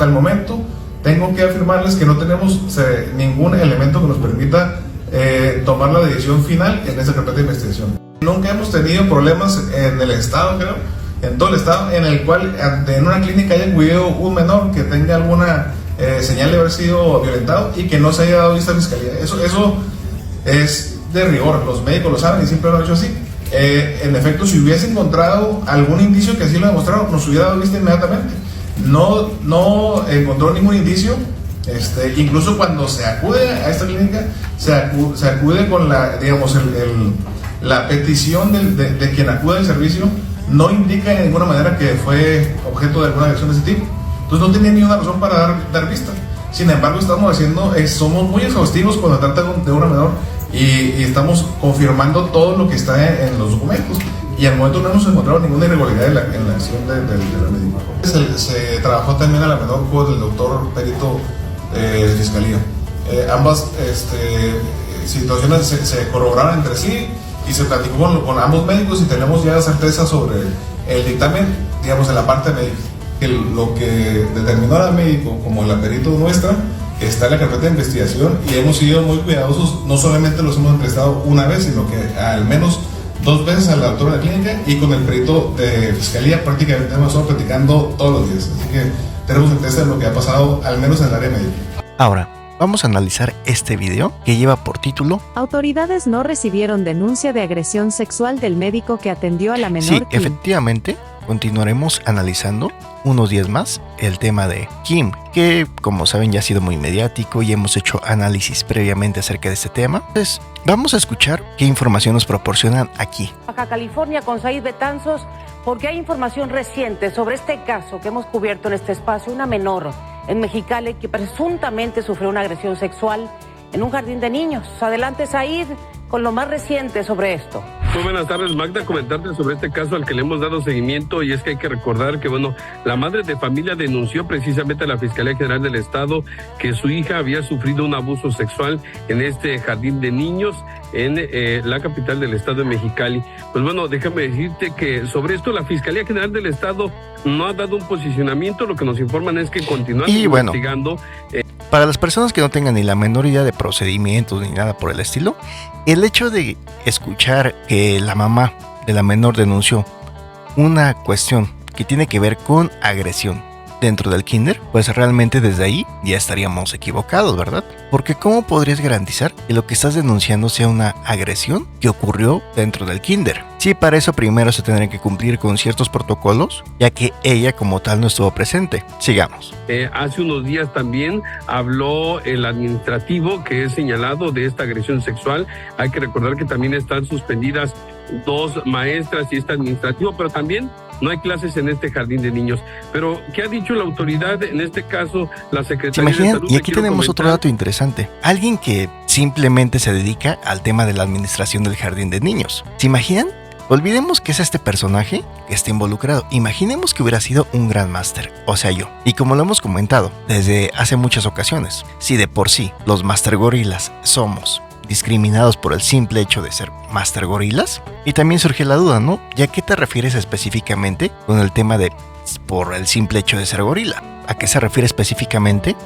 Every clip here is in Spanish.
Hasta el momento tengo que afirmarles que no tenemos ningún elemento que nos permita tomar la decisión final en esa carpeta de investigación. Nunca hemos tenido problemas en el estado, creo, en todo el estado, en el cual en una clínica haya acudido un menor que tenga alguna señal de haber sido violentado y que no se haya dado vista a la fiscalía. Eso es de rigor, los médicos lo saben y siempre lo han hecho así. En efecto, si hubiese encontrado algún indicio que así lo demostraron, nos hubiera dado vista inmediatamente. No encontró ningún indicio. Incluso cuando se acude a esta clínica, se acude con la petición de quien acude al servicio, no indica de ninguna manera que fue objeto de alguna agresión de ese tipo. Entonces no tenía ni una razón para dar vista. Sin embargo, somos muy exhaustivos cuando trata de una menor y estamos confirmando todo lo que está en los documentos. Y al momento no hemos encontrado ninguna irregularidad en la acción del médico. Se trabajó también a la menor con el doctor perito de Fiscalía. Ambas situaciones se corroboraron entre sí y se platicó con ambos médicos y tenemos ya certeza sobre el dictamen, digamos, en la parte médica. Lo que determinó el médico como la perito nuestra está en la carpeta de investigación y hemos sido muy cuidadosos, no solamente los hemos prestado una vez, sino que al menos 2 veces a la doctora de la clínica y con el perito de Fiscalía prácticamente hemos estado platicando todos los días, así que tenemos certeza de lo que ha pasado, al menos en el área médica. Ahora, vamos a analizar este video que lleva por título: Autoridades no recibieron denuncia de agresión sexual del médico que atendió a la menor Sí, Kim. efectivamente, continuaremos analizando unos días más el tema de Kim, que como saben ya ha sido muy mediático y hemos hecho análisis previamente acerca de este tema. Entonces, vamos a escuchar qué información nos proporcionan aquí. Baja California con Said Betanzos, porque hay información reciente sobre este caso que hemos cubierto en este espacio, una menor en Mexicali que presuntamente sufrió una agresión sexual en un jardín de niños. Adelante, Said, con lo más reciente sobre esto. Muy buenas tardes, Magda. Comentarte sobre este caso al que le hemos dado seguimiento, y es que hay que recordar que, la madre de familia denunció precisamente a la Fiscalía General del Estado que su hija había sufrido un abuso sexual en este jardín de niños en la capital del estado de Mexicali. Pues déjame decirte que sobre esto la Fiscalía General del Estado no ha dado un posicionamiento. Lo que nos informan es que continúan investigando. Para las personas que no tengan ni la menor idea de procedimientos ni nada por el estilo, el hecho de escuchar que la mamá de la menor denunció una cuestión que tiene que ver con agresión dentro del kinder, pues realmente desde ahí ya estaríamos equivocados, ¿verdad? Porque ¿cómo podrías garantizar que lo que estás denunciando sea una agresión que ocurrió dentro del kinder? Sí, para eso primero se tendrían que cumplir con ciertos protocolos, ya que ella como tal no estuvo presente. Sigamos. Hace unos días también habló el administrativo que es señalado de esta agresión sexual. Hay que recordar que también están suspendidas 2 maestras y este administrativo, pero también no hay clases en este jardín de niños. Pero, ¿qué ha dicho la autoridad? En este caso, la Secretaría de Salud. Y aquí tenemos otro dato interesante. Alguien que simplemente se dedica al tema de la administración del jardín de niños. ¿Se imaginan? Olvidemos que es este personaje que está involucrado. Imaginemos que hubiera sido un gran máster, o sea yo. Y como lo hemos comentado desde hace muchas ocasiones, si de por sí los Master Gorilas somos discriminados por el simple hecho de ser Master Gorilas, y también surge la duda, ¿no? ¿Y a qué te refieres específicamente con el tema de por el simple hecho de ser gorila? ¿A qué se refiere específicamente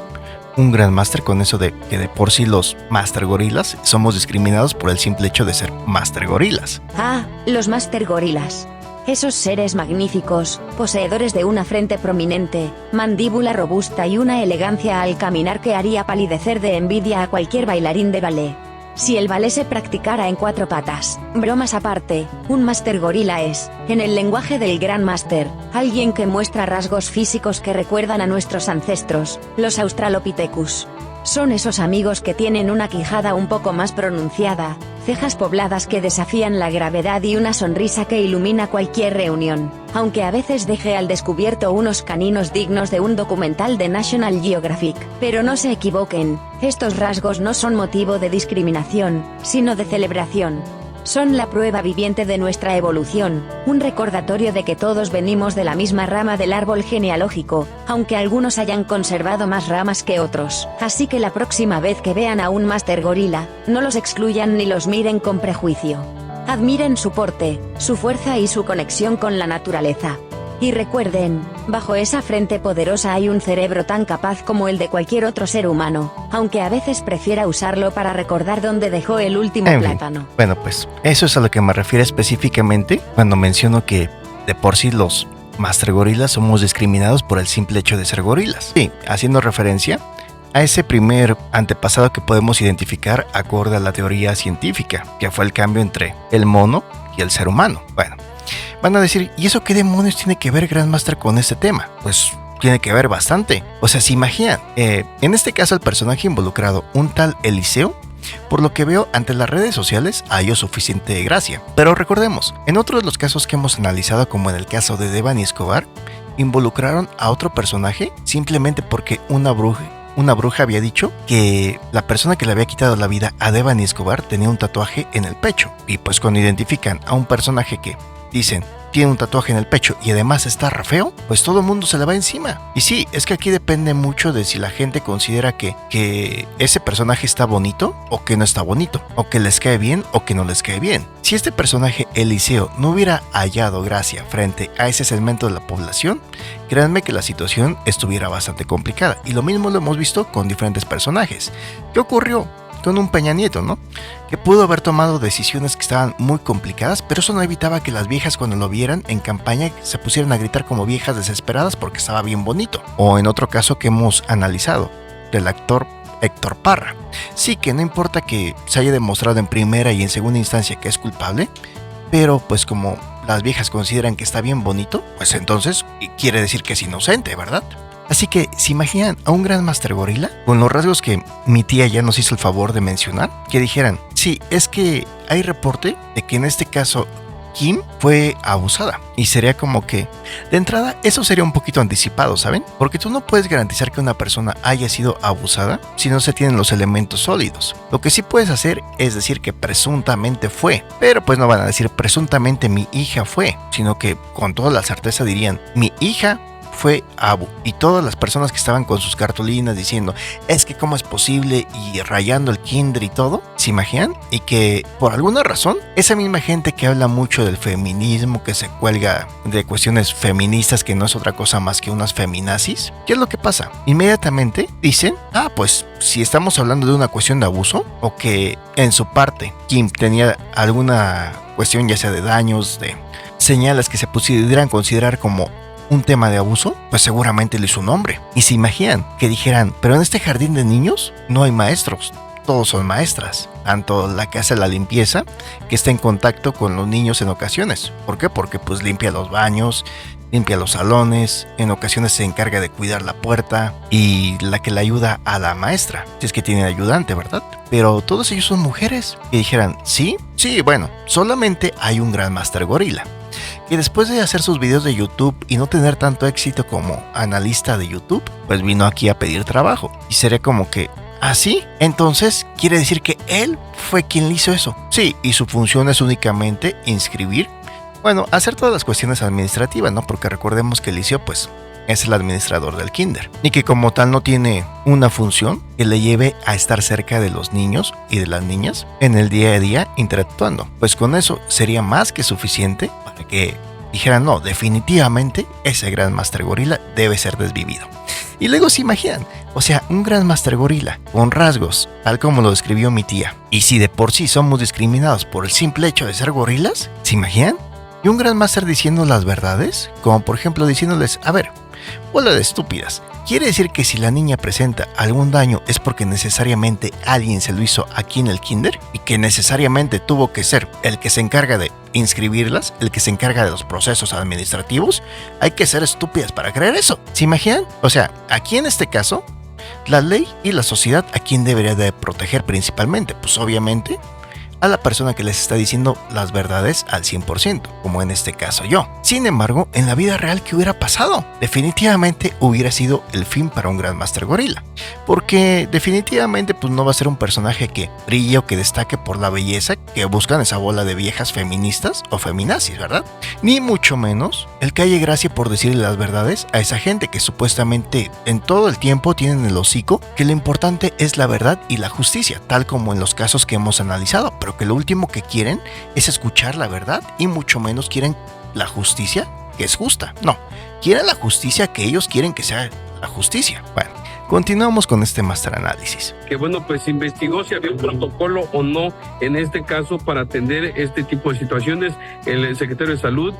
un Grandmaster con eso de que de por sí los Master Gorilas somos discriminados por el simple hecho de ser Master Gorilas? Ah, los Master Gorilas. Esos seres magníficos, poseedores de una frente prominente, mandíbula robusta y una elegancia al caminar que haría palidecer de envidia a cualquier bailarín de ballet. Si el ballet se practicara en 4 patas, bromas aparte, un Master Gorila es, en el lenguaje del Gran Master, alguien que muestra rasgos físicos que recuerdan a nuestros ancestros, los Australopithecus. Son esos amigos que tienen una quijada un poco más pronunciada, cejas pobladas que desafían la gravedad y una sonrisa que ilumina cualquier reunión, aunque a veces deje al descubierto unos caninos dignos de un documental de National Geographic. Pero no se equivoquen, estos rasgos no son motivo de discriminación, sino de celebración. Son la prueba viviente de nuestra evolución, un recordatorio de que todos venimos de la misma rama del árbol genealógico, aunque algunos hayan conservado más ramas que otros. Así que la próxima vez que vean a un Master Gorila, no los excluyan ni los miren con prejuicio. Admiren su porte, su fuerza y su conexión con la naturaleza. Y recuerden, bajo esa frente poderosa hay un cerebro tan capaz como el de cualquier otro ser humano, aunque a veces prefiera usarlo para recordar dónde dejó el último En fin, plátano. bueno, pues eso es a lo que me refiero específicamente cuando menciono que de por sí los Master Gorilas somos discriminados por el simple hecho de ser gorilas. Sí, haciendo referencia a ese primer antepasado que podemos identificar acorde a la teoría científica, que fue el cambio entre el mono y el ser humano. Bueno, van a decir, ¿y eso qué demonios tiene que ver Grandmaster con este tema? Pues tiene que ver bastante. O sea, se imaginan, en este caso el personaje involucrado, un tal Eliseo, por lo que veo ante las redes sociales halló suficiente gracia. Pero recordemos, en otros de los casos que hemos analizado, como en el caso de Devani Escobar, involucraron a otro personaje simplemente porque una bruja había dicho que la persona que le había quitado la vida a Devani Escobar tenía un tatuaje en el pecho. Y pues cuando identifican a un personaje que dicen tiene un tatuaje en el pecho y además está re feo, pues todo el mundo se le va encima. Y sí, es que aquí depende mucho de si la gente considera que ese personaje está bonito o que no está bonito, o que les cae bien o que no les cae bien. Si este personaje Eliseo no hubiera hallado gracia frente a ese segmento de la población, créanme que la situación estuviera bastante complicada. Y lo mismo lo hemos visto con diferentes personajes. ¿Qué ocurrió con un Peña Nieto, no? Que pudo haber tomado decisiones que estaban muy complicadas, pero eso no evitaba que las viejas, cuando lo vieran en campaña, se pusieran a gritar como viejas desesperadas porque estaba bien bonito. O en otro caso que hemos analizado, del actor Héctor Parra. Sí, que no importa que se haya demostrado en primera y en segunda instancia que es culpable, pero pues como las viejas consideran que está bien bonito, pues entonces quiere decir que es inocente, ¿verdad? Así que, ¿se imaginan a un Grandmaster Gorila con los rasgos que mi tía ya nos hizo el favor de mencionar? Que dijeran, sí, es que hay reporte de que en este caso Kim fue abusada. Y sería como que, de entrada, eso sería un poquito anticipado, ¿saben? Porque tú no puedes garantizar que una persona haya sido abusada si no se tienen los elementos sólidos. Lo que sí puedes hacer es decir que presuntamente fue, pero pues no van a decir presuntamente mi hija fue, sino que con toda la certeza dirían, mi hija fue Abu. Y todas las personas que estaban con sus cartulinas diciendo, es que cómo es posible, y rayando el kinder y todo, ¿se imaginan? Y que por alguna razón, esa misma gente que habla mucho del feminismo, que se cuelga de cuestiones feministas, que no es otra cosa más que unas feminazis, ¿qué es lo que pasa? Inmediatamente dicen, pues si estamos hablando de una cuestión de abuso, o que en su parte Kim tenía alguna cuestión ya sea de daños, de señales que se pudieran considerar como un tema de abuso, pues seguramente le hizo un hombre. Y se imaginan que dijeran, pero en este jardín de niños no hay maestros, todos son maestras, tanto la que hace la limpieza, que está en contacto con los niños en ocasiones. ¿Por qué? Porque pues limpia los baños, limpia los salones, en ocasiones se encarga de cuidar la puerta, y la que le ayuda a la maestra, si es que tiene ayudante, ¿verdad? Pero todos ellos son mujeres. Y dijeran, sí, bueno, solamente hay un Grandmaster Gorila, que después de hacer sus videos de YouTube y no tener tanto éxito como analista de YouTube, pues vino aquí a pedir trabajo. Y sería como que, ¿sí? Entonces, ¿quiere decir que él fue quien le hizo eso? Sí, y su función es únicamente inscribir, hacer todas las cuestiones administrativas, ¿no? Porque recordemos que Eliseo, pues, es el administrador del kinder, y que como tal no tiene una función que le lleve a estar cerca de los niños y de las niñas en el día a día interactuando. Pues con eso sería más que suficiente para que dijeran, no, definitivamente ese Grandmaster Gorila debe ser desvivido. Y luego se imaginan, o sea, un Grandmaster Gorila con rasgos tal como lo describió mi tía, y si de por sí somos discriminados por el simple hecho de ser gorilas, ¿se imaginan? Y un Grandmaster diciendo las verdades, como por ejemplo diciéndoles, a ver, bola de estúpidas, ¿quiere decir que si la niña presenta algún daño es porque necesariamente alguien se lo hizo aquí en el kinder? Y que necesariamente tuvo que ser el que se encarga de inscribirlas, el que se encarga de los procesos administrativos. Hay que ser estúpidas para creer eso. ¿Se imaginan? O sea, aquí en este caso, la ley y la sociedad, ¿a quién debería de proteger principalmente? Pues obviamente a la persona que les está diciendo las verdades al 100%, como en este caso yo. Sin embargo, en la vida real, ¿qué hubiera pasado? Definitivamente hubiera sido el fin para un Grandmaster Gorila, porque definitivamente pues no va a ser un personaje que brille o que destaque por la belleza que buscan esa bola de viejas feministas o feminazis, ¿verdad? Ni mucho menos el que haya gracia por decirle las verdades a esa gente que supuestamente en todo el tiempo tienen el hocico que lo importante es la verdad y la justicia, tal como en los casos que hemos analizado, pero que lo último que quieren es escuchar la verdad y mucho menos quieren la justicia que es justa. No, quieren la justicia que ellos quieren que sea la justicia. Bueno, continuamos con este master análisis. Que bueno, pues investigó si había un protocolo o no en este caso para atender este tipo de situaciones. El secretario de Salud,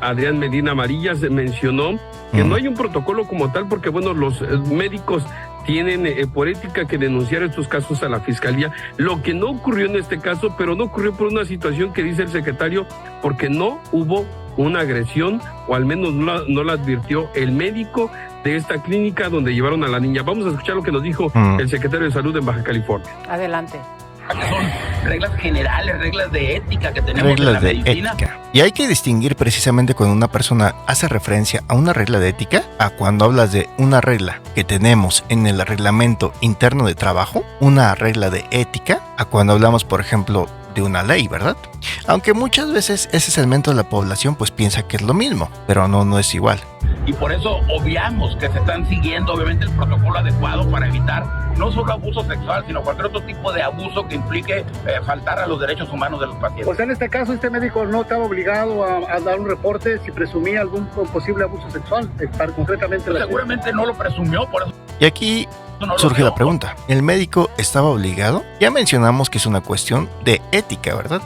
Adrián Medina Amarillas, mencionó que no hay un protocolo como tal porque bueno, los médicos tienen por ética que denunciar estos casos a la fiscalía. Lo que no ocurrió en este caso, pero no ocurrió por una situación que dice el secretario, porque no hubo una agresión, o al menos no la advirtió el médico de esta clínica donde llevaron a la niña. Vamos a escuchar lo que nos dijo el secretario de Salud en Baja California. Adelante. Son reglas generales, reglas de ética que tenemos en la medicina. Ética. Y hay que distinguir precisamente cuando una persona hace referencia a una regla de ética, a cuando hablas de una regla que tenemos en el reglamento interno de trabajo, una regla de ética, a cuando hablamos, por ejemplo, de una ley, ¿verdad? Aunque muchas veces ese segmento de la población pues piensa que es lo mismo, pero no es igual. Y por eso obviamos que se están siguiendo obviamente el protocolo adecuado para evitar no solo abuso sexual, sino cualquier otro tipo de abuso que implique faltar a los derechos humanos de los pacientes. O sea, en este caso, este médico no estaba obligado a dar un reporte si presumía algún posible abuso sexual, concretamente. Pues seguramente no lo presumió, por eso. Y aquí surge la pregunta, ¿el médico estaba obligado? Ya mencionamos que es una cuestión de ética, ¿verdad?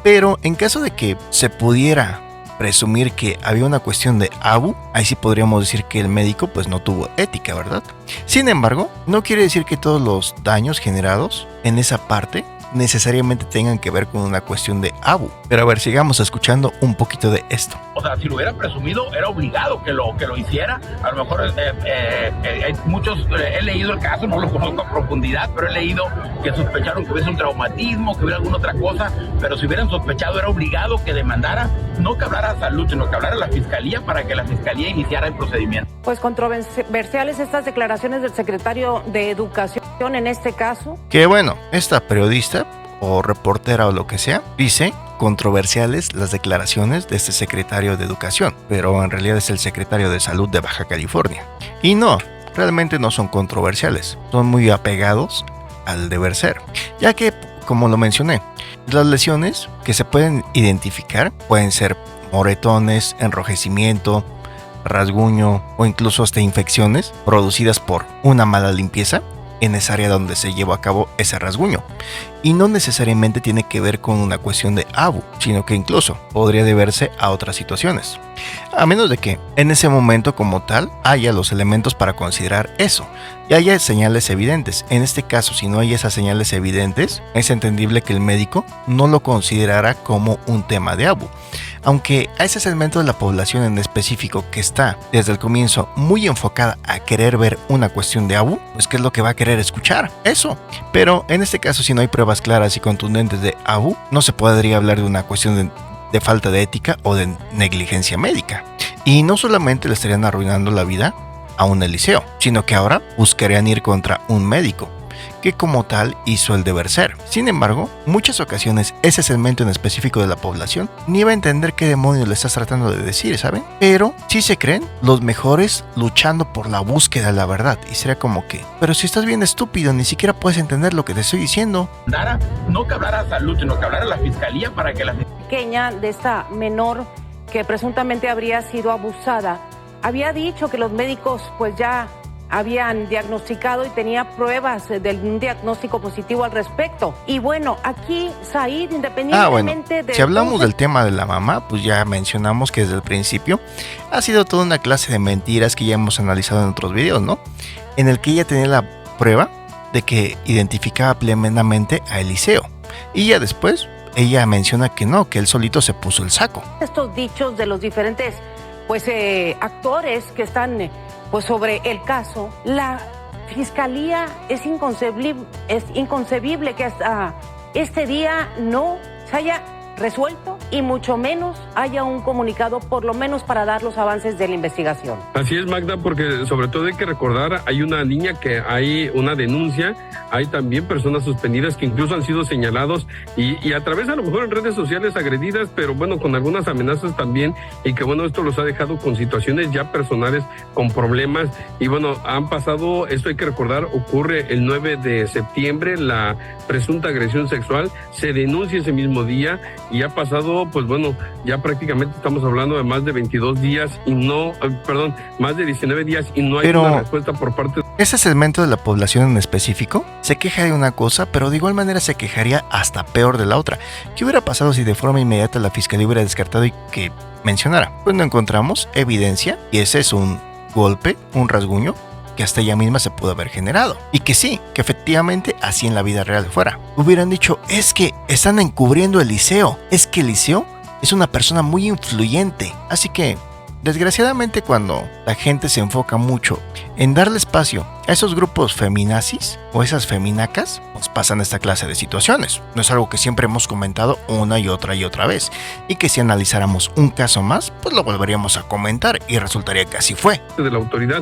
Pero en caso de que se pudiera presumir que había una cuestión de abuso, ahí sí podríamos decir que el médico pues no tuvo ética, ¿verdad? Sin embargo, no quiere decir que todos los daños generados en esa parte necesariamente tengan que ver con una cuestión de abuso. Pero a ver, sigamos escuchando un poquito de esto. O sea, si lo hubiera presumido, era obligado que lo hiciera. A lo mejor hay muchos, he leído el caso, no lo conozco a profundidad, pero he leído que sospecharon que hubiese un traumatismo, que hubiera alguna otra cosa, pero si hubieran sospechado, era obligado que demandara, no que hablara a Salud, sino que hablara a la Fiscalía para que la Fiscalía iniciara el procedimiento. Pues controversiales estas declaraciones del secretario de Educación en este caso. Que bueno, esta periodista o reportera o lo que sea, dice controversiales las declaraciones de este secretario de Educación, pero en realidad es el secretario de Salud de Baja California. Y no, realmente no son controversiales, son muy apegados al deber ser, ya que, como lo mencioné, las lesiones que se pueden identificar pueden ser moretones, enrojecimiento, rasguño o incluso hasta infecciones producidas por una mala limpieza en esa área donde se llevó a cabo ese rasguño. Y no necesariamente tiene que ver con una cuestión de abuso, sino que incluso podría deberse a otras situaciones. A menos de que en ese momento como tal haya los elementos para considerar eso y haya señales evidentes. En este caso, si no hay esas señales evidentes, es entendible que el médico no lo considerara como un tema de abuso. Aunque a ese segmento de la población en específico que está desde el comienzo muy enfocada a querer ver una cuestión de abuso, pues ¿qué es lo que va a querer escuchar? Eso. Pero en este caso, si no hay pruebas claras y contundentes de abuso, no se podría hablar de una cuestión de falta de ética o de negligencia médica. Y no solamente le estarían arruinando la vida a un eliseo, sino que ahora buscarían ir contra un médico que como tal hizo el deber ser. Sin embargo, muchas ocasiones ese segmento en específico de la población ni va a entender qué demonios le estás tratando de decir, ¿saben? Pero sí se creen los mejores luchando por la búsqueda de la verdad. Y sería como que, pero si estás bien estúpido, ni siquiera puedes entender lo que te estoy diciendo. No que hablara a Salud, sino que hablara a la Fiscalía para que la Pequeña de esta menor que presuntamente habría sido abusada, había dicho que los médicos pues ya habían diagnosticado y tenía pruebas de un diagnóstico positivo al respecto. Y bueno, aquí Said, independientemente de... Si hablamos del tema de la mamá, pues ya mencionamos que desde el principio ha sido toda una clase de mentiras que ya hemos analizado en otros videos, ¿no? En el que ella tenía la prueba de que identificaba plenamente a Eliseo. Y ya después ella menciona que no, que él solito se puso el saco. Estos dichos de los diferentes actores que están pues sobre el caso, la Fiscalía es inconcebible que hasta este día no se haya resuelto y mucho menos haya un comunicado, por lo menos para dar los avances de la investigación. Así es, Magda, porque sobre todo hay que recordar, hay una niña que hay una denuncia, hay también personas suspendidas que incluso han sido señalados y a través a lo mejor en redes sociales agredidas, pero bueno, con algunas amenazas también, y que bueno, esto los ha dejado con situaciones ya personales, con problemas, y bueno, han pasado, esto hay que recordar, ocurre el 9 de septiembre, la presunta agresión sexual, se denuncia ese mismo día, y ha pasado, pues bueno, ya prácticamente estamos hablando de más de 22 días y no, más de 19 días y no hay una respuesta por parte de... Ese segmento de la población en específico se queja de una cosa, pero de igual manera se quejaría hasta peor de la otra. ¿Qué hubiera pasado si de forma inmediata la fiscalía hubiera descartado y que mencionara? Pues no encontramos evidencia y ese es un golpe, un rasguño que hasta ella misma se pudo haber generado. Y que sí, que efectivamente así en la vida real fuera. Hubieran dicho, es que están encubriendo a Eliseo, es que Eliseo es una persona muy influyente. Así que, desgraciadamente, cuando la gente se enfoca mucho en darle espacio a esos grupos feminazis o esas feminacas, pues pasan esta clase de situaciones. No es algo que siempre hemos comentado una y otra vez, y que si analizáramos un caso más, pues lo volveríamos a comentar y resultaría que así fue. De la autoridad,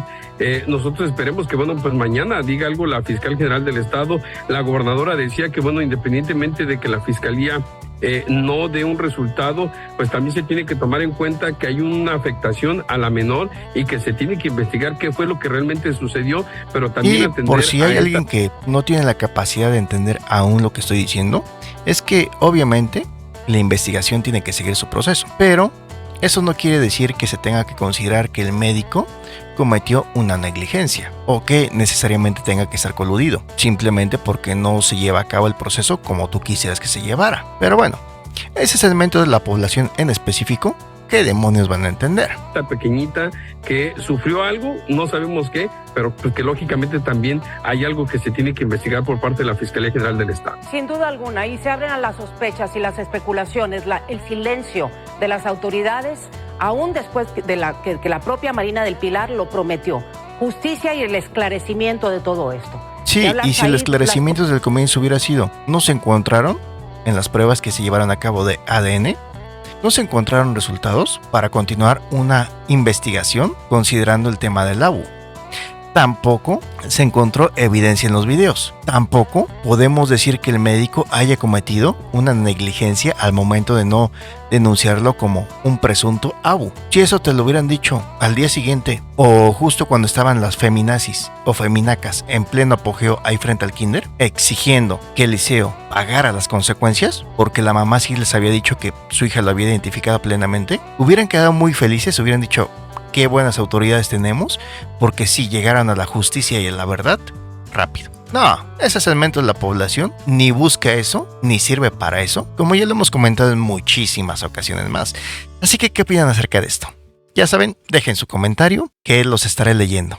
nosotros esperemos que, bueno, pues mañana diga algo la fiscal general del estado. La gobernadora decía que, bueno, independientemente de que la fiscalía no dé un resultado, pues también se tiene que tomar en cuenta que hay una afectación a la menor y que se tiene que investigar qué fue lo que realmente sucedió, pero también y atender por si hay alguien que no tiene la capacidad de entender aún lo que estoy diciendo, es que obviamente la investigación tiene que seguir su proceso, pero eso no quiere decir que se tenga que considerar que el médico cometió una negligencia o que necesariamente tenga que estar coludido, simplemente porque no se lleva a cabo el proceso como tú quisieras que se llevara. Pero bueno, ese segmento de la población en específico, ¿qué demonios van a entender? Esta pequeñita que sufrió algo, no sabemos qué, pero pues que lógicamente también hay algo que se tiene que investigar por parte de la Fiscalía General del Estado. Sin duda alguna, y se abren a las sospechas y las especulaciones, el silencio de las autoridades, aún después de que la propia Marina del Pilar lo prometió. Justicia y el esclarecimiento de todo esto. Sí, y si el esclarecimiento desde el comienzo hubiera sido, no se encontraron en las pruebas que se llevaron a cabo de ADN, no se encontraron resultados para continuar una investigación considerando el tema del ABU. Tampoco se encontró evidencia en los videos. Tampoco podemos decir que el médico haya cometido una negligencia al momento de no denunciarlo como un presunto ABU. Si eso te lo hubieran dicho al día siguiente o justo cuando estaban las feminazis o feminacas en pleno apogeo ahí frente al kinder, exigiendo que Eliseo pagara las consecuencias porque la mamá sí les había dicho que su hija lo había identificado plenamente, hubieran quedado muy felices, hubieran dicho qué buenas autoridades tenemos, porque sí llegaron a la justicia y a la verdad rápido. No, ese segmento de la población ni busca eso, ni sirve para eso, como ya lo hemos comentado en muchísimas ocasiones más. Así que, ¿qué opinan acerca de esto? Ya saben, dejen su comentario, que los estaré leyendo.